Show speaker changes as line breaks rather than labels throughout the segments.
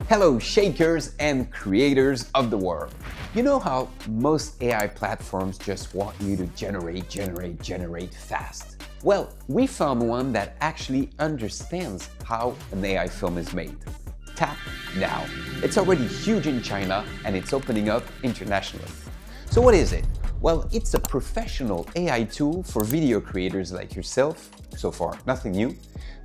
Hello shakers and creators of the world. You know how most AI platforms just want you to generate fast? Well, we found one that actually understands how an AI film is made. TapNow. It's already huge in China and it's opening up internationally. So what is it? Well, it's a professional AI tool for video creators like yourself. So far, nothing new,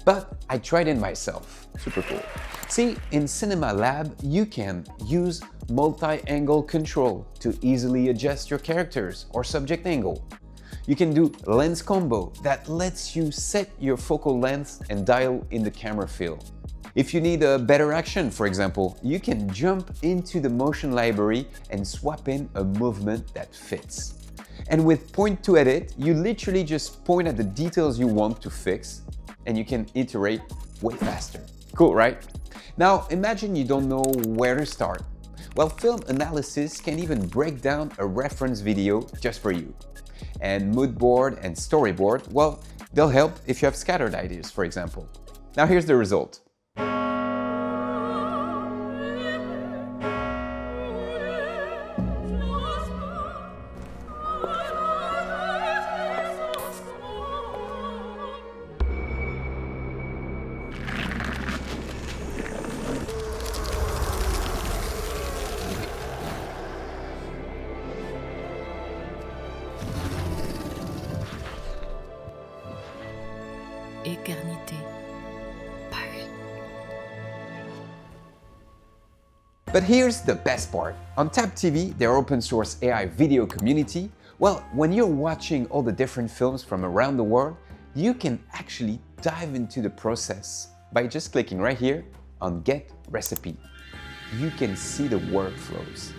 but I tried it myself. Super cool. See, in Cinema Lab, you can use multi-angle control to easily adjust your characters or subject angle. You can do lens combo that lets you set your focal length and dial in the camera fill. If you need a better action, for example, you can jump into the motion library and swap in a movement that fits. And with point to edit, you literally just point at the details you want to fix and you can iterate way faster. Cool, right? Now, imagine you don't know where to start. Well, film analysis can even break down a reference video just for you. And mood board and storyboard, well, they'll help if you have scattered ideas, for example. Now here's the result.
Éternité.
But here's the best part. On TapTV, their open source AI video community, well, when you're watching all the different films from around the world, you can actually dive into the process by just clicking right here on Get Recipe. You can see the workflows.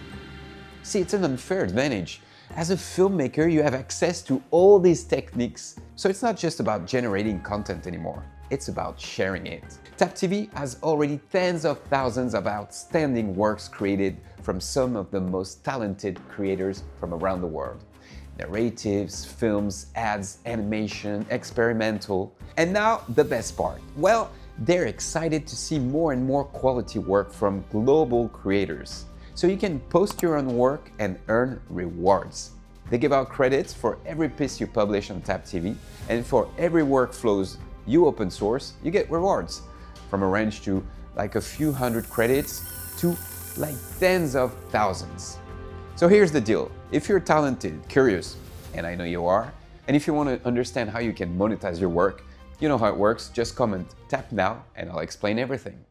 See, it's an unfair advantage. As a filmmaker, you have access to all these techniques, so it's not just about generating content anymore. It's about sharing it. TapTV has already tens of thousands of outstanding works created from some of the most talented creators from around the world. Narratives, films, ads, animation, experimental. And now the best part. Well, they're excited to see more and more quality work from global creators. So you can post your own work and earn rewards. They give out credits for every piece you publish on TapTV, and for every workflows you open source, you get rewards, from a range to like a few hundred credits to like tens of thousands. So here's the deal. If you're talented, curious, and I know you are, and if you want to understand how you can monetize your work, you know how it works, just comment TapNow and I'll explain everything.